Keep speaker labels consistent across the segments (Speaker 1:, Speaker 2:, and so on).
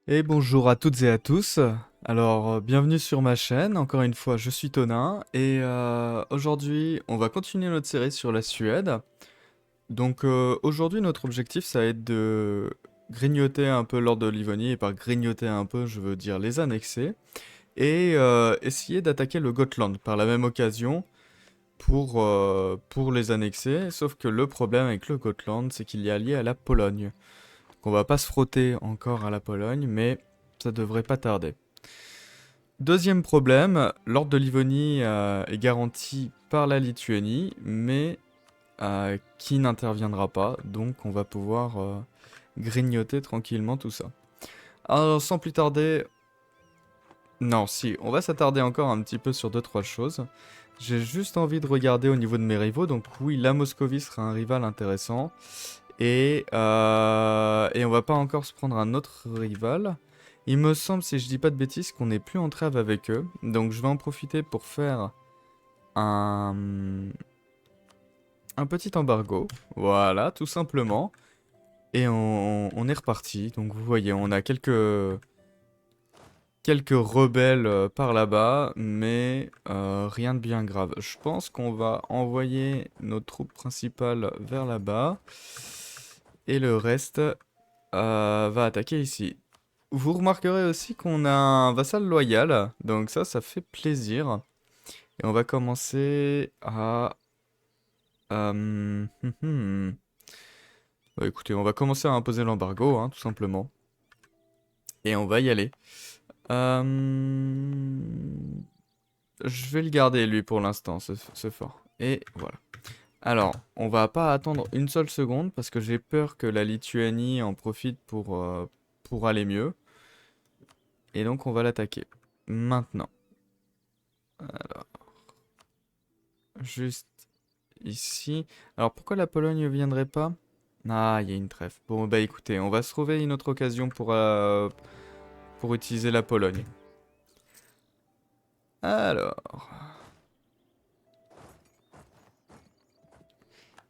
Speaker 1: Et bonjour à toutes et à tous. Alors, bienvenue sur ma chaîne. Encore une fois, je suis Tonin et aujourd'hui, on va continuer notre série sur la Suède. Donc, aujourd'hui, notre objectif, ça va être de grignoter un peu l'ordre de Livonie et par grignoter un peu, je veux dire les annexer et essayer d'attaquer le Gotland par la même occasion pour les annexer. Sauf que le problème avec le Gotland, c'est qu'il est allié à la Pologne. Donc, on va pas se frotter encore à la Pologne, mais ça devrait pas tarder. Deuxième problème, l'ordre de Livonie est garanti par la Lituanie, mais qui n'interviendra pas, donc on va pouvoir grignoter tranquillement tout ça. Alors sans plus tarder, non si, on va s'attarder encore un petit peu sur deux trois choses. J'ai juste envie de regarder au niveau de mes rivaux, donc oui, la Moscovie sera un rival intéressant, et on va pas encore se prendre un autre rival. Il me semble, si je dis pas de bêtises, qu'on n'est plus en trêve avec eux. Donc je vais en profiter pour faire un, un petit embargo. Voilà, tout simplement. Et on est reparti. Donc vous voyez, on a quelques rebelles par là-bas, mais rien de bien grave. Je pense qu'on va envoyer nos troupes principales vers là-bas. Et le reste va attaquer ici. Vous remarquerez aussi qu'on a un vassal loyal, donc ça fait plaisir. Et on va commencer à... hum, hum. Bah, écoutez, on va commencer à imposer l'embargo, hein, tout simplement. Et on va y aller. Je vais le garder, lui, pour l'instant, ce fort. Et voilà. Alors, on va pas attendre une seule seconde, parce que j'ai peur que la Lituanie en profite pour aller mieux. Et donc, on va l'attaquer. Maintenant. Juste ici. Alors pourquoi la Pologne ne viendrait pas? Ah, il y a une trêve. Bon, bah écoutez, on va se trouver une autre occasion pour utiliser la Pologne. Alors,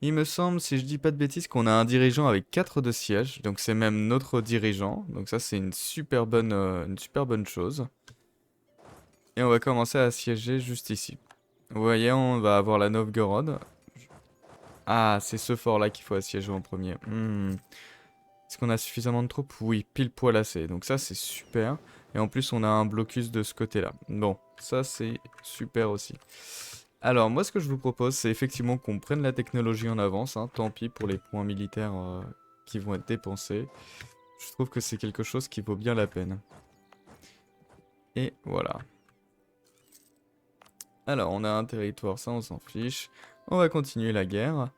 Speaker 1: il me semble, si je dis pas de bêtises, qu'on a un dirigeant avec 4 de siège. Donc c'est même notre dirigeant. Donc ça, c'est une super bonne chose. Et on va commencer à siéger juste ici. Vous voyez, on va avoir la Novgorod. Ah, c'est ce fort-là qu'il faut assiéger en premier. Est-ce qu'on a suffisamment de troupes? Oui, pile poil assez. Donc ça, c'est super. Et en plus, on a un blocus de ce côté-là. Bon, ça, c'est super aussi. Alors, moi, ce que je vous propose, c'est effectivement qu'on prenne la technologie en avance, hein. Tant pis pour les points militaires qui vont être dépensés. Je trouve que c'est quelque chose qui vaut bien la peine. Et voilà. Alors, on a un territoire, ça, on s'en fiche. On va continuer la guerre.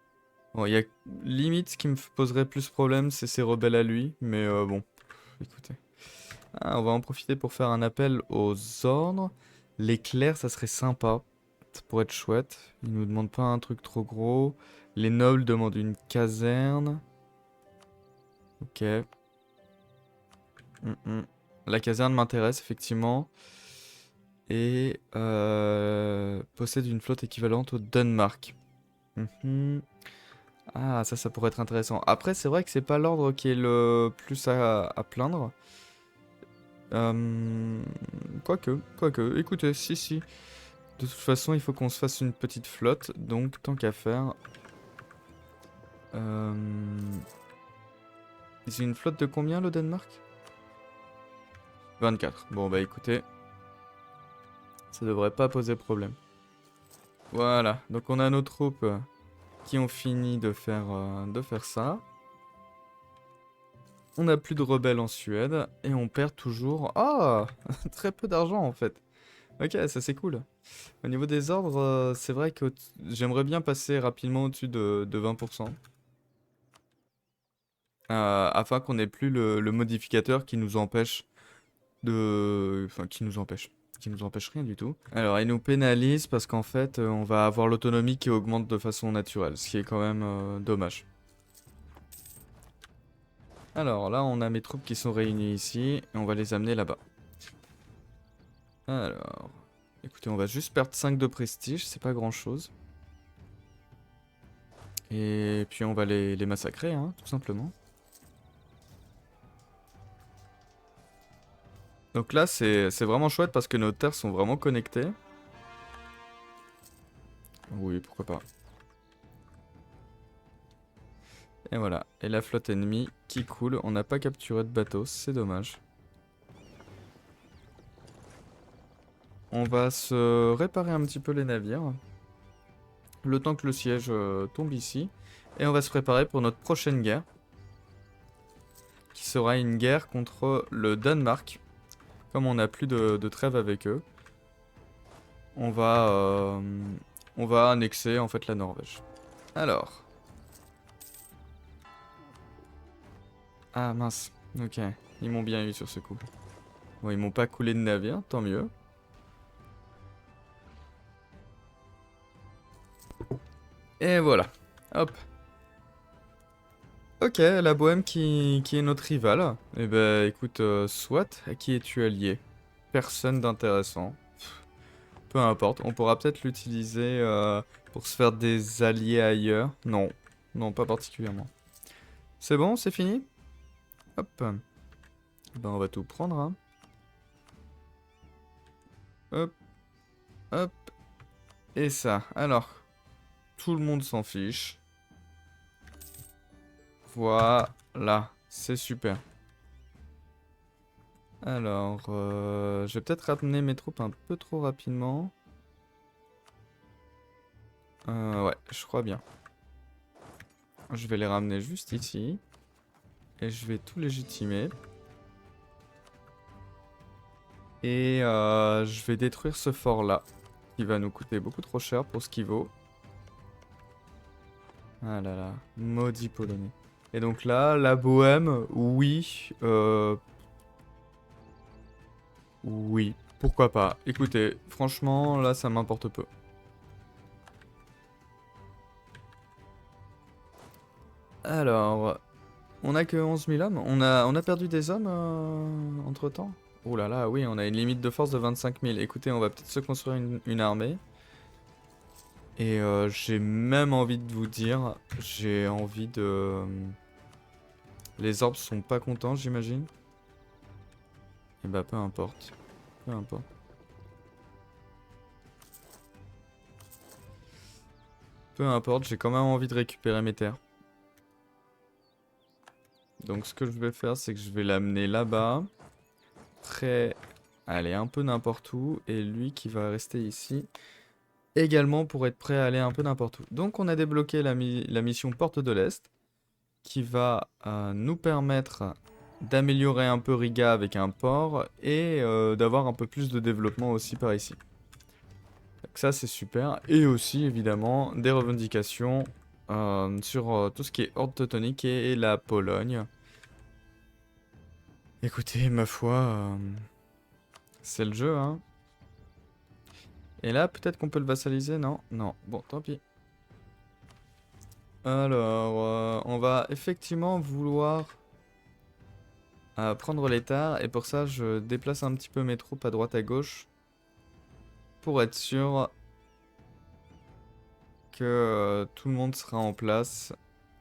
Speaker 1: Bon, il y a limite ce qui me poserait plus problème, c'est ses rebelles à lui. Mais bon, écoutez. Ah, on va en profiter pour faire un appel aux ordres. L'éclair, ça serait sympa. Ça pourrait être chouette. Ils nous demandent pas un truc trop gros. Les nobles demandent une caserne. Ok. La caserne m'intéresse, effectivement. Et possède une flotte équivalente au Danemark. Mhm. Ah, ça pourrait être intéressant. Après, c'est vrai que c'est pas l'ordre qui est le plus à plaindre. Euh, quoique, écoutez, si. De toute façon, il faut qu'on se fasse une petite flotte, donc tant qu'à faire. Euh... C'est une flotte de combien le Danemark? 24. Bon bah écoutez, ça devrait pas poser problème. Voilà, donc on a nos troupes qui ont fini de faire ça. On n'a plus de rebelles en Suède et on perd toujours... Ah, très peu d'argent en fait. Ok, ça c'est cool. Au niveau des ordres, c'est vrai que j'aimerais bien passer rapidement au-dessus de 20%. Afin qu'on n'ait plus le modificateur qui nous empêche de... Enfin, qui nous empêche. Qui nous empêche rien du tout. Alors, il nous pénalise parce qu'en fait, on va avoir l'autonomie qui augmente de façon naturelle, ce qui est quand même dommage. Alors, là, on a mes troupes qui sont réunies ici, et on va les amener là-bas. Alors, écoutez, on va juste perdre 5 de prestige, c'est pas grand-chose. Et puis, on va les massacrer, hein, tout simplement. Donc là, c'est vraiment chouette parce que nos terres sont vraiment connectées. Oui, pourquoi pas. Et voilà. Et la flotte ennemie qui coule. On n'a pas capturé de bateau, c'est dommage. On va se réparer un petit peu les navires. Le temps que le siège tombe ici. Et on va se préparer pour notre prochaine guerre. Qui sera une guerre contre le Danemark. Comme on n'a plus de trêve avec eux. On va annexer en fait la Norvège. Alors. Ah mince. Ok. Ils m'ont bien eu sur ce coup. Bon, ils m'ont pas coulé de navire, tant mieux. Et voilà. Hop. Ok, la Bohème qui est notre rivale. Eh ben, écoute, soit, à qui es-tu allié? Personne d'intéressant. Peu importe, on pourra peut-être l'utiliser pour se faire des alliés ailleurs. Non, non, pas particulièrement. C'est bon, c'est fini? Hop. Ben, on va tout prendre, hein. Hop, hop. Et ça, alors, tout le monde s'en fiche. Voilà, c'est super. Alors, je vais peut-être ramener mes troupes un peu trop rapidement. Ouais, je crois bien. Je vais les ramener juste ici. Et je vais tout légitimer. Et je vais détruire ce fort-là. Qui va nous coûter beaucoup trop cher pour ce qu'il vaut. Ah là là, maudit Polonais. Et donc là, la Bohème, oui. Oui, pourquoi pas. Écoutez, franchement, là, ça m'importe peu. Alors, on a que 11 000 hommes. On a perdu des hommes entre-temps. Oh là là, oui, on a une limite de force de 25 000. Écoutez, on va peut-être se construire une armée. Et j'ai même envie de vous dire, j'ai envie de... Les orbes sont pas contents, j'imagine. Et bah peu importe. Peu importe. Peu importe, j'ai quand même envie de récupérer mes terres. Donc ce que je vais faire, c'est que je vais l'amener là-bas. Très... Allez, un peu n'importe où. Et lui qui va rester ici. Également pour être prêt à aller un peu n'importe où. Donc on a débloqué la mission Porte de l'Est. Qui va nous permettre d'améliorer un peu Riga avec un port. Et d'avoir un peu plus de développement aussi par ici. Donc ça c'est super. Et aussi évidemment des revendications sur tout ce qui est horde teutonique et la Pologne. Écoutez, ma foi, c'est le jeu, hein. Et là, peut-être qu'on peut le vassaliser, non? Non, bon, tant pis. Alors, on va effectivement vouloir prendre l'état. Et pour ça, je déplace un petit peu mes troupes à droite à gauche. Pour être sûr que tout le monde sera en place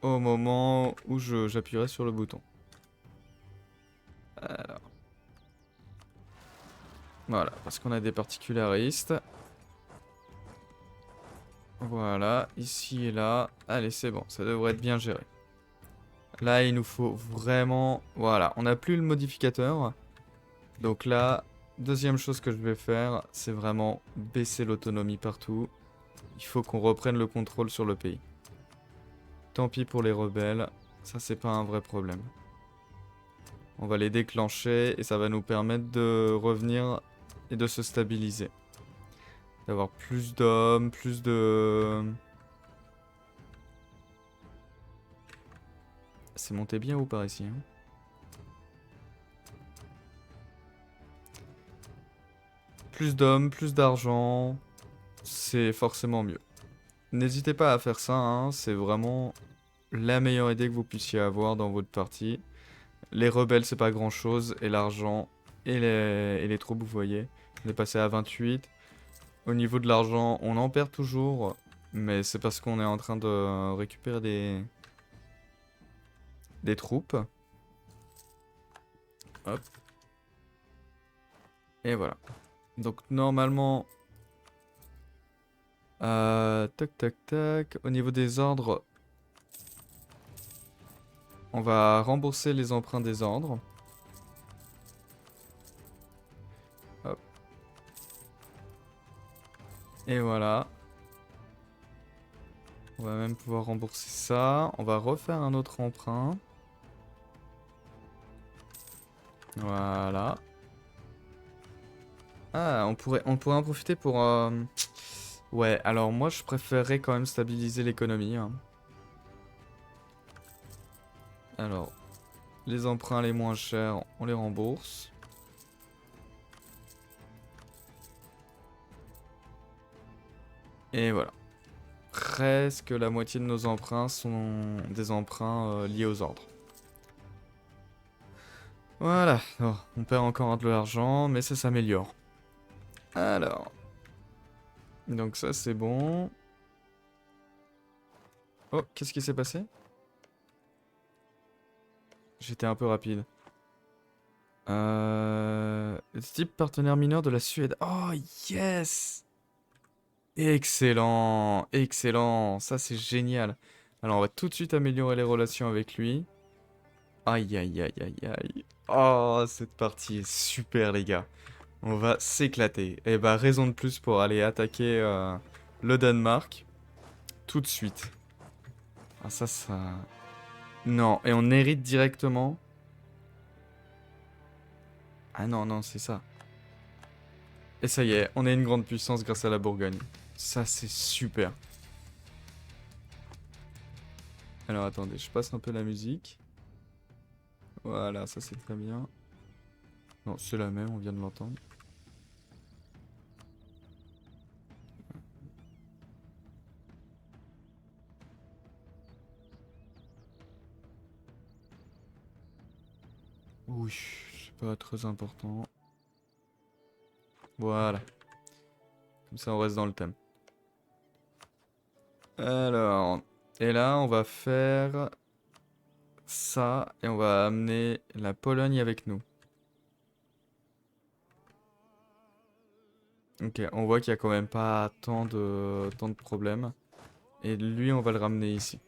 Speaker 1: au moment où j'appuierai sur le bouton. Alors. Voilà, parce qu'on a des particularistes. Voilà, ici et là. Allez, c'est bon, ça devrait être bien géré. Là, il nous faut vraiment... Voilà, on n'a plus le modificateur. Donc là, deuxième chose que je vais faire, c'est vraiment baisser l'autonomie partout. Il faut qu'on reprenne le contrôle sur le pays. Tant pis pour les rebelles, ça c'est pas un vrai problème. On va les déclencher et ça va nous permettre de revenir et de se stabiliser. D'avoir plus d'hommes, plus de... C'est monté bien ou par ici, hein? Plus d'hommes, plus d'argent, c'est forcément mieux. N'hésitez pas à faire ça, hein, c'est vraiment la meilleure idée que vous puissiez avoir dans votre partie. Les rebelles, c'est pas grand chose, et l'argent et les troupes, vous voyez. On est passé à 28. Au niveau de l'argent, on en perd toujours, mais c'est parce qu'on est en train de récupérer des troupes. Hop. Et voilà. Donc normalement... tac tac tac. Au niveau des ordres, on va rembourser les emprunts des ordres. Hop. Et voilà. On va même pouvoir rembourser ça. On va refaire un autre emprunt. Voilà. Ah, on pourrait en profiter pour... Ouais, alors moi je préférerais quand même stabiliser l'économie, hein. Alors, les emprunts les moins chers, on les rembourse. Et voilà. Presque la moitié de nos emprunts sont des emprunts liés aux ordres. Voilà. Oh, on perd encore de l'argent, mais ça s'améliore. Alors. Donc ça c'est bon. Oh, qu'est-ce qui s'est passé? J'étais un peu rapide. Type partenaire mineur de la Suède. Oh, yes! Excellent! Excellent! Ça, c'est génial. Alors, on va tout de suite améliorer les relations avec lui. Aïe, aïe, aïe, aïe, aïe. Oh, cette partie est super, les gars. On va s'éclater. Et bah, raison de plus pour aller attaquer le Danemark. Tout de suite. Ah, ça... Non, et on hérite directement. Ah non, non, c'est ça. Et ça y est, on est une grande puissance grâce à la Bourgogne. Ça, c'est super. Alors, attendez, je passe un peu la musique. Voilà, ça c'est très bien. Non, c'est la même, on vient de l'entendre. Oui, c'est pas très important. Voilà, comme ça on reste dans le thème. Alors, et là on va faire ça et on va amener la Pologne avec nous. Ok, on voit qu'il y a quand même pas tant de problèmes. Et lui, on va le ramener ici.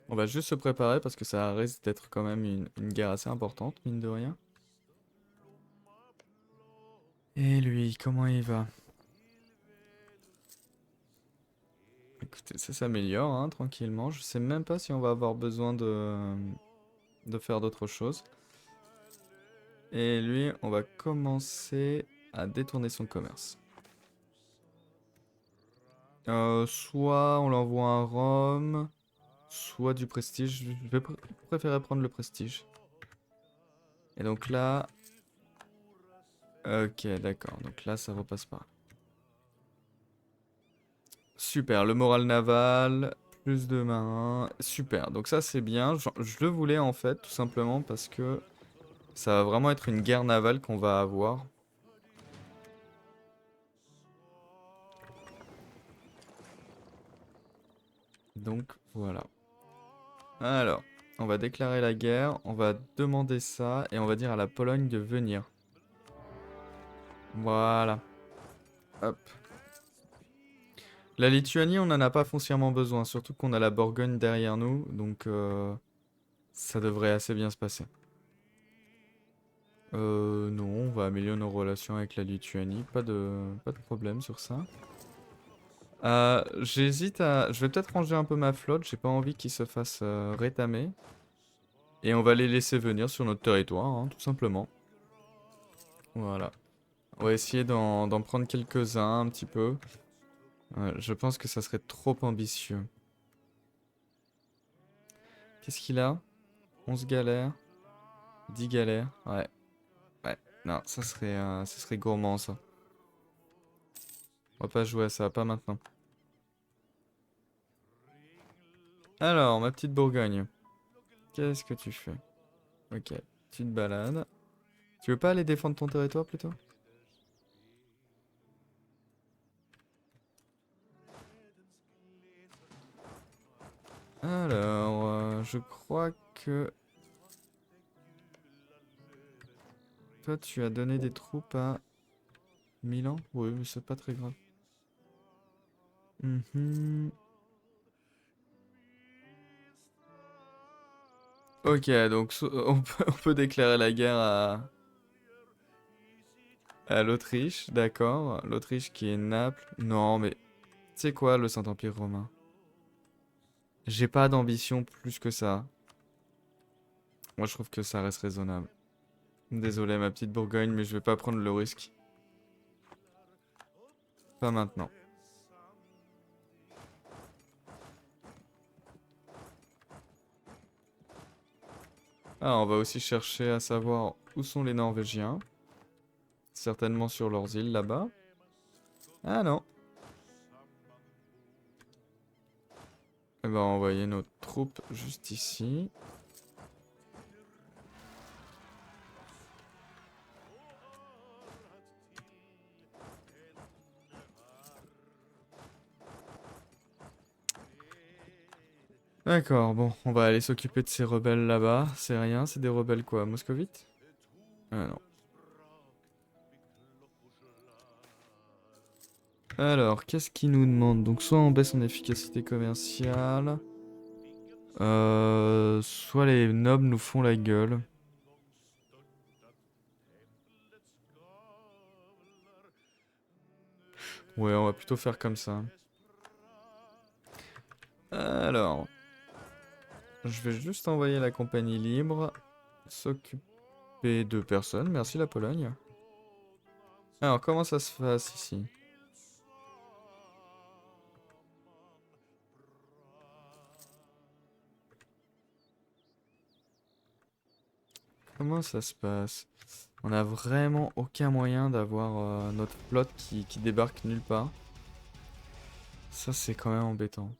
Speaker 1: On va juste se préparer parce que ça risque d'être quand même une guerre assez importante, mine de rien. Et lui, comment il va? Écoutez, ça s'améliore, hein, tranquillement. Je sais même pas si on va avoir besoin de faire d'autres choses. Et lui, on va commencer à détourner son commerce. Soit on l'envoie à Rome, soit du prestige. Je vais préférer prendre le prestige. Et donc là... Ok, d'accord. Donc là, ça repasse pas. Super, le moral naval, plus de marins. Super, donc ça c'est bien. Je le voulais en fait, tout simplement parce que ça va vraiment être une guerre navale qu'on va avoir. Donc voilà. Alors, on va déclarer la guerre, on va demander ça et on va dire à la Pologne de venir. Voilà. Hop. La Lituanie, on n'en a pas foncièrement besoin, surtout qu'on a la Bourgogne derrière nous, donc ça devrait assez bien se passer. Non, on va améliorer nos relations avec la Lituanie, pas de problème sur ça. J'hésite à... Je vais peut-être ranger un peu ma flotte, j'ai pas envie qu'ils se fassent rétamer. Et on va les laisser venir sur notre territoire, hein, tout simplement. Voilà. On va essayer d'en prendre quelques-uns un petit peu. Je pense que ça serait trop ambitieux. Qu'est-ce qu'il a? 11 galères, 10 galères. Ouais, ouais. Non, ça serait gourmand ça. On va pas jouer à ça, pas maintenant. Alors, ma petite Bourgogne. Qu'est-ce que tu fais? Ok, tu te balades. Tu veux pas aller défendre ton territoire plutôt? Alors, je crois que... Toi, tu as donné des troupes à Milan? Oui, mais c'est pas très grave. Mhm. Ok, donc on peut déclarer la guerre à l'Autriche, d'accord. L'Autriche qui est Naples. Non, mais c'est quoi le Saint-Empire romain? J'ai pas d'ambition plus que ça. Moi, je trouve que ça reste raisonnable. Désolé, ma petite Bourgogne, mais je vais pas prendre le risque. Pas maintenant. Ah, on va aussi chercher à savoir où sont les Norvégiens. Certainement sur leurs îles là-bas. Ah non. On va envoyer nos troupes juste ici. D'accord, bon, on va aller s'occuper de ces rebelles là-bas. C'est rien, c'est des rebelles quoi, moscovites? Ah non. Alors, qu'est-ce qu'ils nous demandent? Donc, soit on baisse en efficacité commerciale, soit les nobles nous font la gueule. Ouais, on va plutôt faire comme ça. Alors, je vais juste envoyer la compagnie libre s'occuper de personnes. Merci la Pologne. Alors, comment ça se passe ici? Comment ça se passe? On a vraiment aucun moyen d'avoir notre flotte qui débarque nulle part. Ça, c'est quand même embêtant.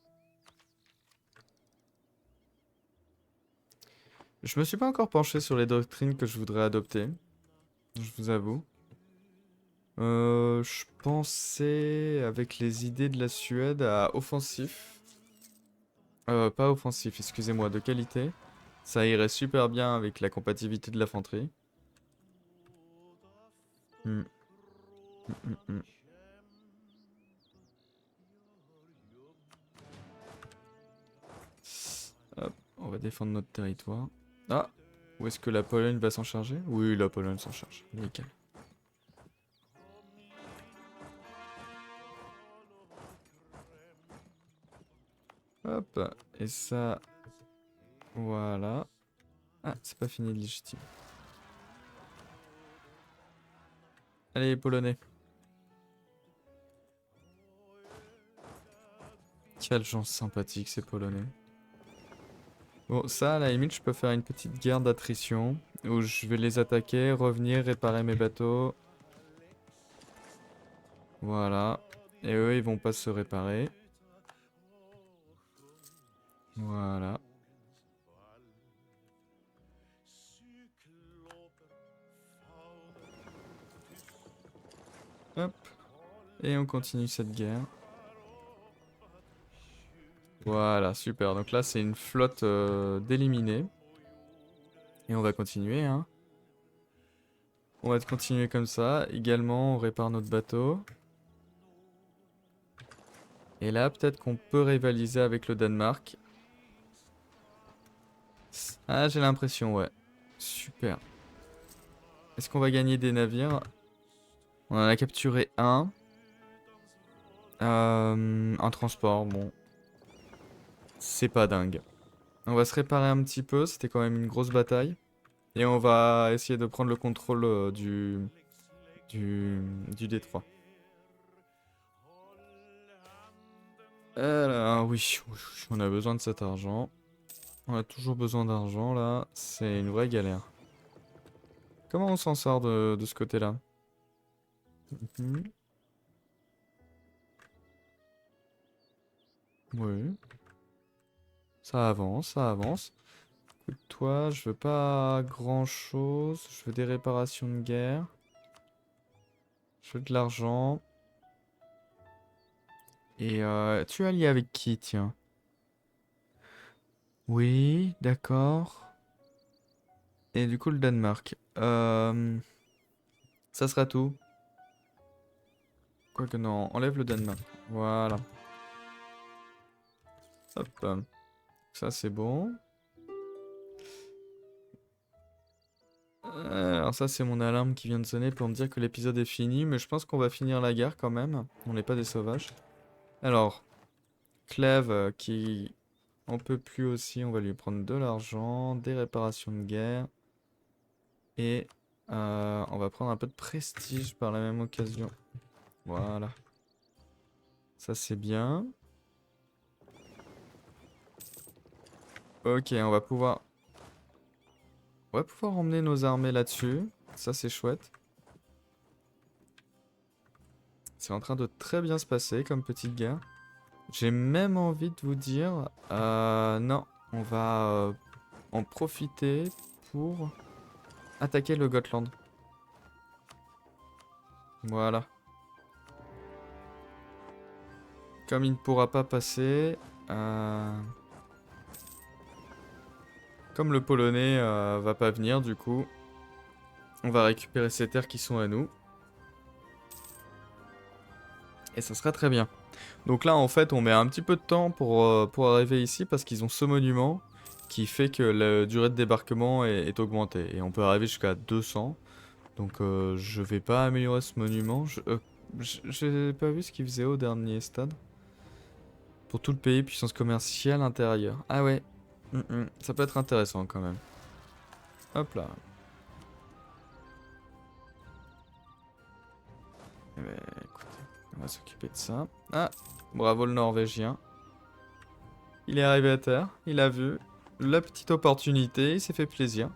Speaker 1: Je me suis pas encore penché sur les doctrines que je voudrais adopter, je vous avoue. Je pensais, avec les idées de la Suède, à offensif. Pas offensif, excusez-moi, de qualité. Ça irait super bien avec la compatibilité de l'infanterie. Hmm, hmm. Hop, on va défendre notre territoire. Ah, où est-ce que la Pologne va s'en charger? Oui, la Pologne s'en charge. Nickel. Hop, et ça, voilà. Ah, c'est pas fini de légitime. Allez, Polonais. Quelle gens sympathique, ces Polonais. Bon, ça, à la limite, je peux faire une petite guerre d'attrition où je vais les attaquer, revenir, réparer mes bateaux. Voilà. Et eux, ils vont pas se réparer. Voilà. Hop. Et on continue cette guerre. Voilà, super. Donc là, c'est une flotte d'éliminés. Et on va continuer, hein. On va continuer comme ça. Également, on répare notre bateau. Et là, peut-être qu'on peut rivaliser avec le Danemark. Ah, j'ai l'impression, ouais. Super. Est-ce qu'on va gagner des navires? On en a capturé un. Un transport, bon. C'est pas dingue. On va se réparer un petit peu, c'était quand même une grosse bataille. Et on va essayer de prendre le contrôle du, du détroit. Alors, oui, oui, on a besoin de cet argent. On a toujours besoin d'argent là, c'est une vraie galère. Comment on s'en sort de ce côté-là? Mhm. Oui, ça avance, ça avance. Écoute, toi, je veux pas grand-chose. Je veux des réparations de guerre. Je veux de l'argent. Et tu es allié avec qui, tiens? Oui, d'accord. Et du coup, le Danemark. Ça sera tout. Quoique non, enlève le Danemark. Voilà. Hop. Ça c'est bon. Alors ça c'est mon alarme qui vient de sonner pour me dire que l'épisode est fini. Mais je pense qu'on va finir la guerre quand même. On n'est pas des sauvages. Alors, Clèves qui en peut plus aussi. On va lui prendre de l'argent, des réparations de guerre. Et on va prendre un peu de prestige par la même occasion. Voilà. Ça c'est bien. Ok, on va pouvoir emmener nos armées là-dessus. Ça c'est chouette. C'est en train de très bien se passer comme petite guerre. J'ai même envie de vous dire... non, on va en profiter pour attaquer le Gotland. Voilà. Comme il ne pourra pas passer... comme le Polonais va pas venir, du coup... On va récupérer ces terres qui sont à nous. Et ça sera très bien. Donc là, en fait, on met un petit peu de temps pour arriver ici parce qu'ils ont ce monument qui fait que la durée de débarquement est augmentée. Et on peut arriver jusqu'à 200. Donc je vais pas améliorer ce monument. J'ai pas vu ce qu'il faisait au dernier stade. Pour tout le pays, puissance commerciale intérieure. Ah ouais. Ça peut être intéressant quand même. Hop là. Eh ben, écoutez, on va s'occuper de ça. Ah, bravo le Norvégien. Il est arrivé à terre, il a vu la petite opportunité, il s'est fait plaisir.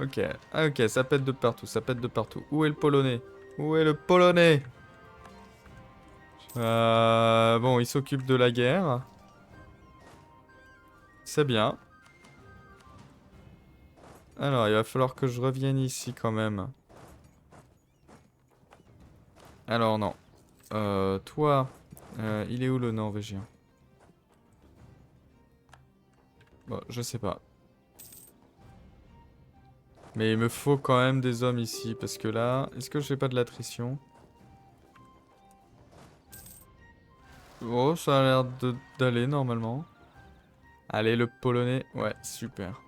Speaker 1: Ok, ah, ok, ça pète de partout, ça pète de partout. Où est le Polonais? Où est le Polonais? Bon, il s'occupe de la guerre. C'est bien. Alors, il va falloir que je revienne ici quand même. Alors, non. Toi, il est où le Norvégien? Bon, je sais pas. Mais il me faut quand même des hommes ici, parce que là... Est-ce que j'ai pas de l'attrition? Oh, ça a l'air d'aller normalement. Allez, le Polonais. Ouais, super.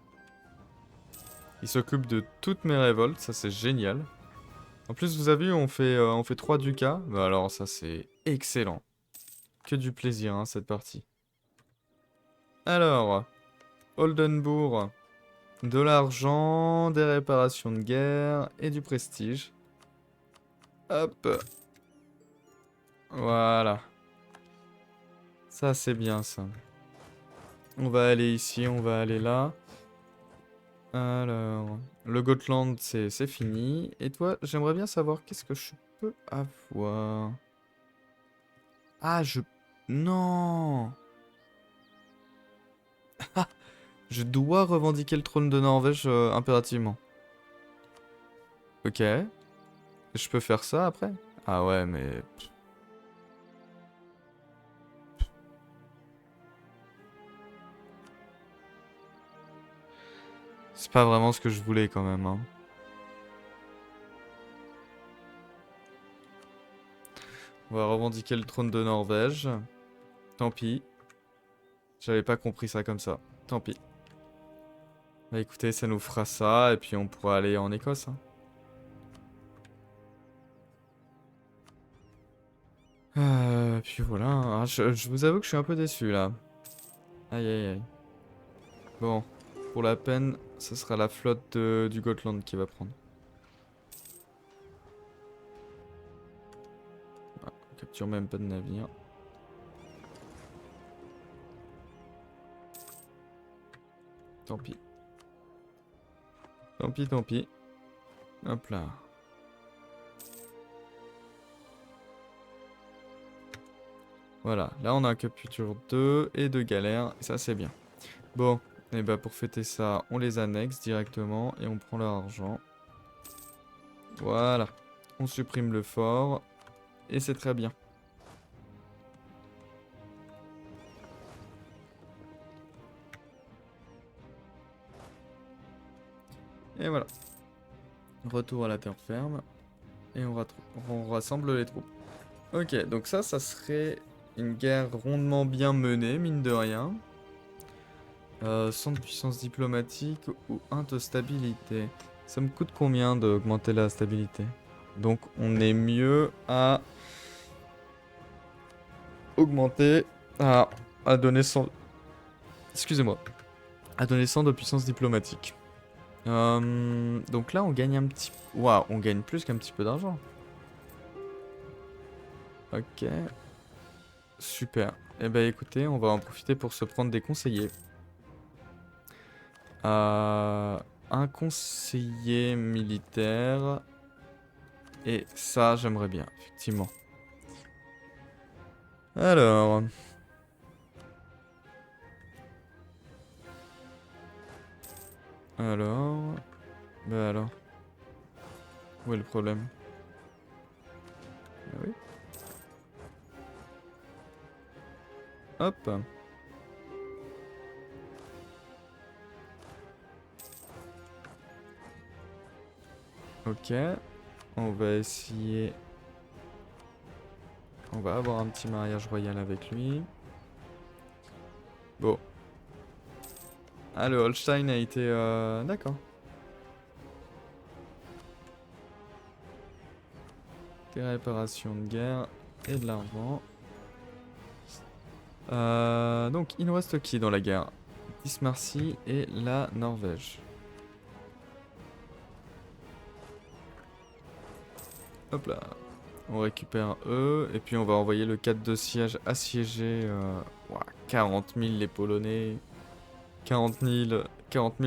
Speaker 1: Il s'occupe de toutes mes révoltes, ça c'est génial. En plus, vous avez vu, on fait 3 ducats. Bah alors, ça c'est excellent. Que du plaisir, hein, cette partie. Alors, Oldenbourg. De l'argent, des réparations de guerre et du prestige. Hop. Voilà. Ça c'est bien ça. On va aller ici, on va aller là. Alors, le Gotland, c'est fini. Et toi, j'aimerais bien savoir qu'est-ce que je peux avoir. Ah, Non. Je dois revendiquer le trône de Norvège impérativement. Ok. Je peux faire ça après? Ah ouais, mais... C'est pas vraiment ce que je voulais quand même, hein. On va revendiquer le trône de Norvège. Tant pis. J'avais pas compris ça comme ça. Tant pis. Bah écoutez, ça nous fera ça, et puis on pourra aller en Écosse, hein. Puis voilà, hein. Ah, je vous avoue que je suis un peu déçu là. Aïe aïe aïe. Bon, pour la peine, ce sera la flotte du Gotland qui va prendre. Ah, on capture même pas de navire. Tant pis. Tant pis, tant pis. Hop là. Voilà, là on a un capture 2 et 2 galères, et ça c'est bien. Bon, et bah pour fêter ça, on les annexe directement et on prend leur argent. Voilà, on supprime le fort, et c'est très bien. Et voilà. Retour à la terre ferme. Et on rassemble les troupes. Ok, donc ça serait une guerre rondement bien menée, mine de rien. 100 de puissance diplomatique ou 1 de stabilité. Ça me coûte combien d'augmenter la stabilité? Donc on est mieux à augmenter, à donner 100... Excusez-moi. À donner 100 de puissance diplomatique. Donc là on gagne un petit... Waouh, on gagne plus qu'un petit peu d'argent. Ok. Super. Eh ben écoutez, on va en profiter pour se prendre des conseillers. Un conseiller militaire. Et ça, j'aimerais bien, effectivement. Alors... Bah alors... Où est le problème? Ah oui. Hop. Ok. On va essayer... On va avoir un petit mariage royal avec lui. Bon. Ah, le Holstein a été... D'accord. Des réparations de guerre et de l'argent. Donc, il nous reste qui dans la guerre? Dismarcy et la Norvège. Hop là. On récupère eux. Et puis on va envoyer le 4 de siège assiégé. 40 000 les Polonais. 40 000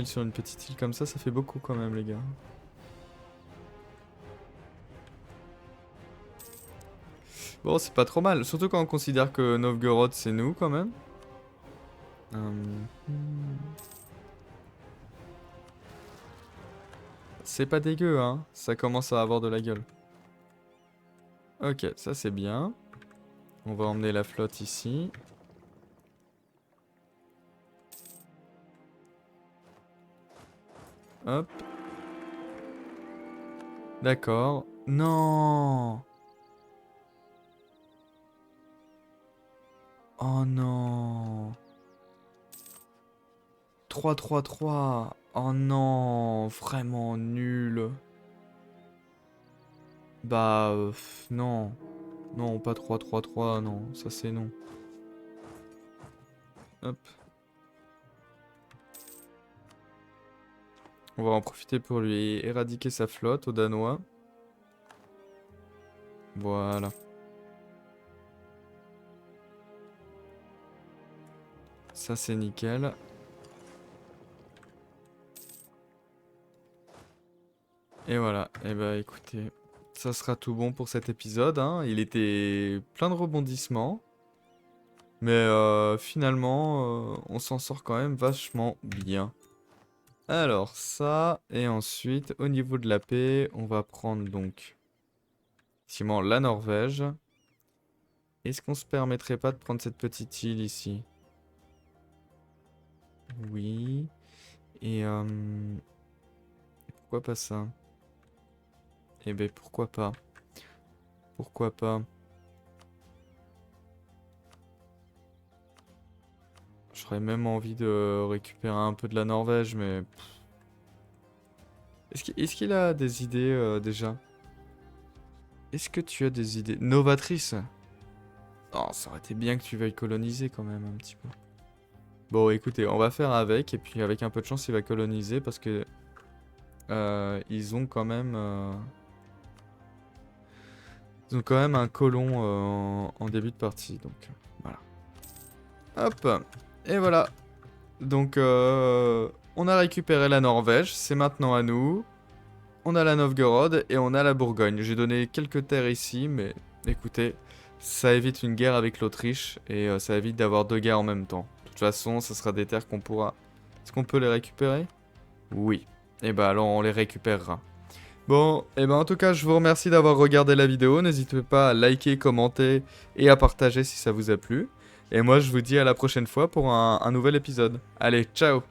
Speaker 1: sur une petite île comme ça fait beaucoup quand même les gars. Bon, c'est pas trop mal. Surtout quand on considère que Novgorod c'est nous quand même. C'est pas dégueu hein. Ça commence à avoir de la gueule. Ok, ça c'est bien. On va emmener la flotte ici. Hop. D'accord. Non. Oh non. 3-3-3. Oh non. Vraiment nul. Bah, non. Non, pas 3-3-3, non. Ça c'est non. Hop. On va en profiter pour lui éradiquer sa flotte aux Danois. Voilà. Ça c'est nickel. Et voilà. Et bah écoutez, ça sera tout bon pour cet épisode. Hein. Il était plein de rebondissements. Mais finalement, on s'en sort quand même vachement bien. Alors ça, et ensuite au niveau de la paix, on va prendre donc effectivement la Norvège. Est-ce qu'on se permettrait pas de prendre cette petite île ici? Oui. Et pourquoi pas ça? Eh ben pourquoi pas? Pourquoi pas? J'aurais même envie de récupérer un peu de la Norvège, mais... Est-ce qu'il a des idées déjà? Est-ce que tu as des idées novatrices? Oh, ça aurait été bien que tu veuilles coloniser quand même un petit peu. Bon, écoutez, on va faire avec, et puis avec un peu de chance, il va coloniser, parce que... ils ont quand même... Ils ont quand même un colon en début de partie, donc voilà. Hop, et voilà. Donc, on a récupéré la Norvège, c'est maintenant à nous. On a la Novgorod et on a la Bourgogne. J'ai donné quelques terres ici, mais écoutez, ça évite une guerre avec l'Autriche et ça évite d'avoir deux guerres en même temps. De toute façon, ça sera des terres qu'on pourra... Est-ce qu'on peut les récupérer? Oui. Et bah alors on les récupérera. Bon, et ben en tout cas, je vous remercie d'avoir regardé la vidéo. N'hésitez pas à liker, commenter et à partager si ça vous a plu. Et moi, je vous dis à la prochaine fois pour un nouvel épisode. Allez, ciao!